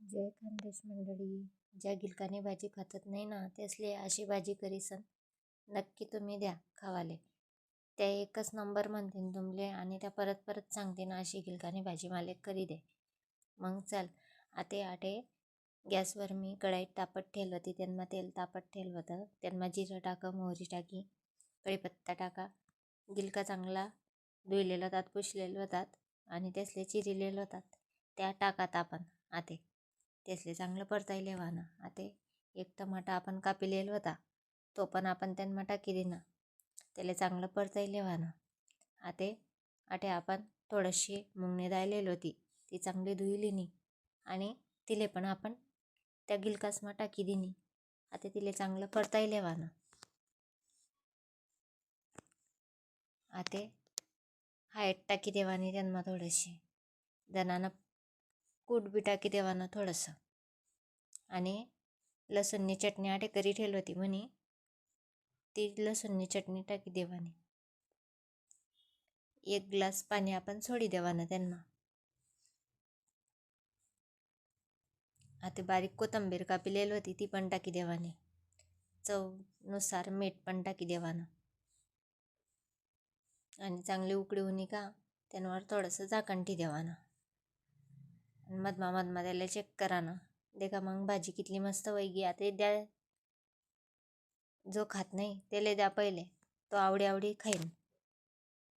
जय खानदेश मंडळी. ज्या गिलकानी भाजी खातत नाही ना त्यासले अशी भाजी करीसन नक्की तुम्ही द्या खावाले. त्या एकच नंबर म्हणते तुमले आणि त्या परत परत सांगते ना अशी गिलकानी भाजी माले करी दे. मग चल आटे गॅसवर मी कढईत तापत ठेवलं होती. त्यांना तेल तापत ठेवलं होतं. त्यांना जिरं टाका, मोहरी टाकी, कढीपत्ता टाका. गिलका चांगला धुईलेला होतात, पुसलेलं होतात आणि त्यासले चिरिलेलं होतात. त्या टाकात आपण आते त्यासले चांगलं परतायले व्हानं. आते एक टमाटा आपण कापिलेला होता तो पण आपण त्यांना टाकी देणं. त्याला चांगलं परतायले व्हानं. आटे आपण थोडीशी मुंगणी दायलेली होती ती चांगली धुईली नी आणि तिले पण आपण त्या गिलकासमा टाकी दिनी. आता तिले चांगलं परतायले व्हानं. आते हळद टाकी देवानी त्यांना थोडीशी, दणानं कूट बी टाकी देवानं थोडंसं आणि लसूणनी चटणी आटे करी ठेवली होती म्हणे ती लसूणनी चटणी टाकी देवानी. 1 ग्लास पाणी आपण सोडी देवानं त्यांना. आता बारीक कोथिंबीर कापिलेली होती ती पण टाकी देवानी. चवनुसार मीठ पण टाकी देवानं आणि चांगली उकळी होणी का त्यांवर थोडंसं झाकण ठी देवानं. मधमा त्याला चेक करानं. देखा मग भाजी कितली मस्त वैगी. आता द्या, जो खात नाही त्याला द्या पहिले, तो आवडी खाईन.